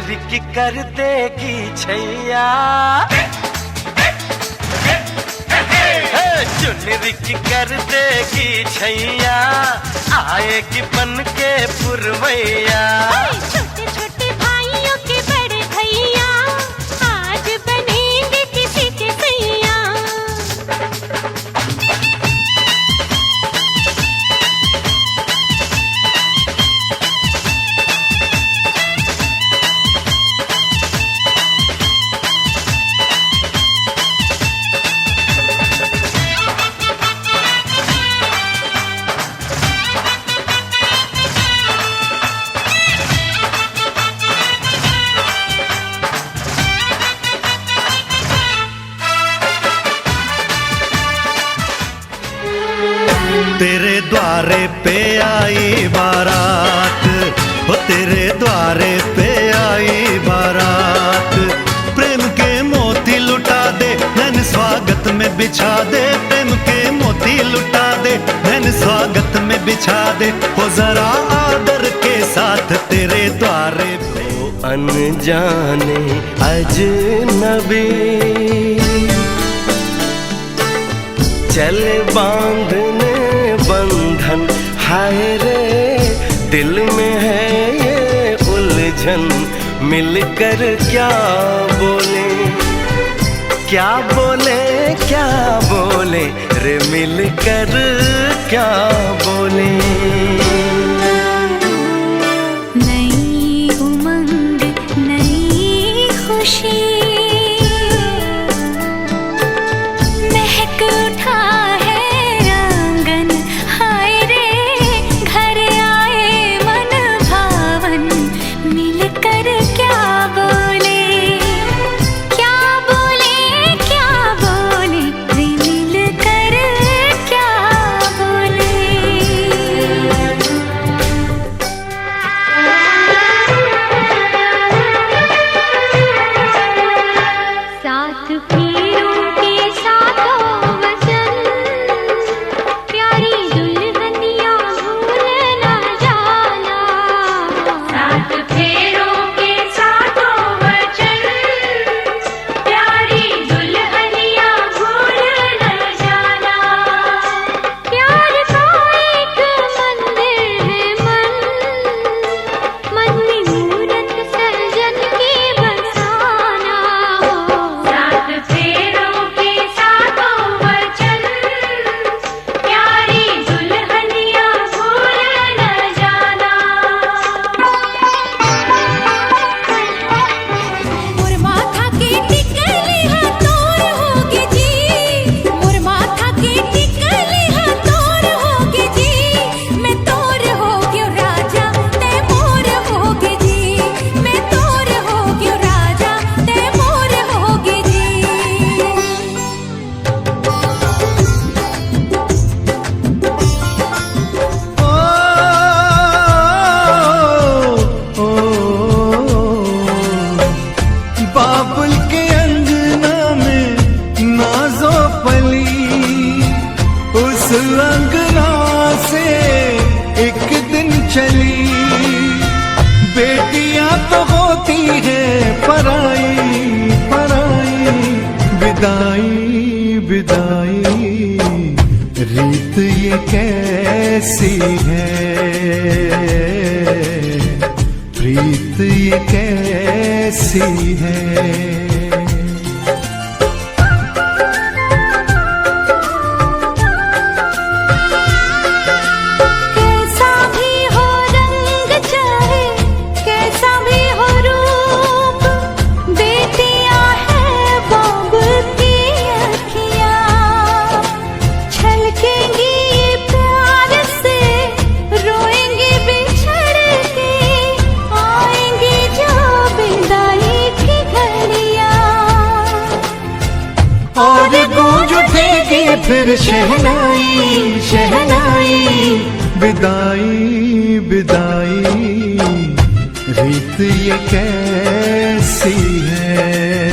चुनरी की कर देगी छैया, चुनरी की कर देगी छैया, आएगी बन के पुरवैया। छोटे छोटे भाइयों के बड़े भैया आज बनेंगे किसी के सैया। तेरे द्वारे पे आई बारात, हो तेरे द्वारे पे आई बारात। प्रेम के मोती लुटा दे नैन स्वागत में बिछा दे, प्रेम के मोती लुटा दे नैन स्वागत में बिछा दे। हो जरा आदर के साथ तेरे द्वारे पे। अनजाने अजनबी चल बांधने बंधन, हाय रे दिल में है ये उलझन। मिलकर क्या बोले, क्या बोले, क्या बोले रे, मिलकर क्या बोले। नई उमंग नई खुशी महक उठा अंगना से एक दिन चली। बेटियां तो होती है पराई पराई, विदाई विदाई रीत ये कैसी है, प्रीत ये कैसी है। फिर शहनाई शहनाई, विदाई विदाई रीत ये कैसी है।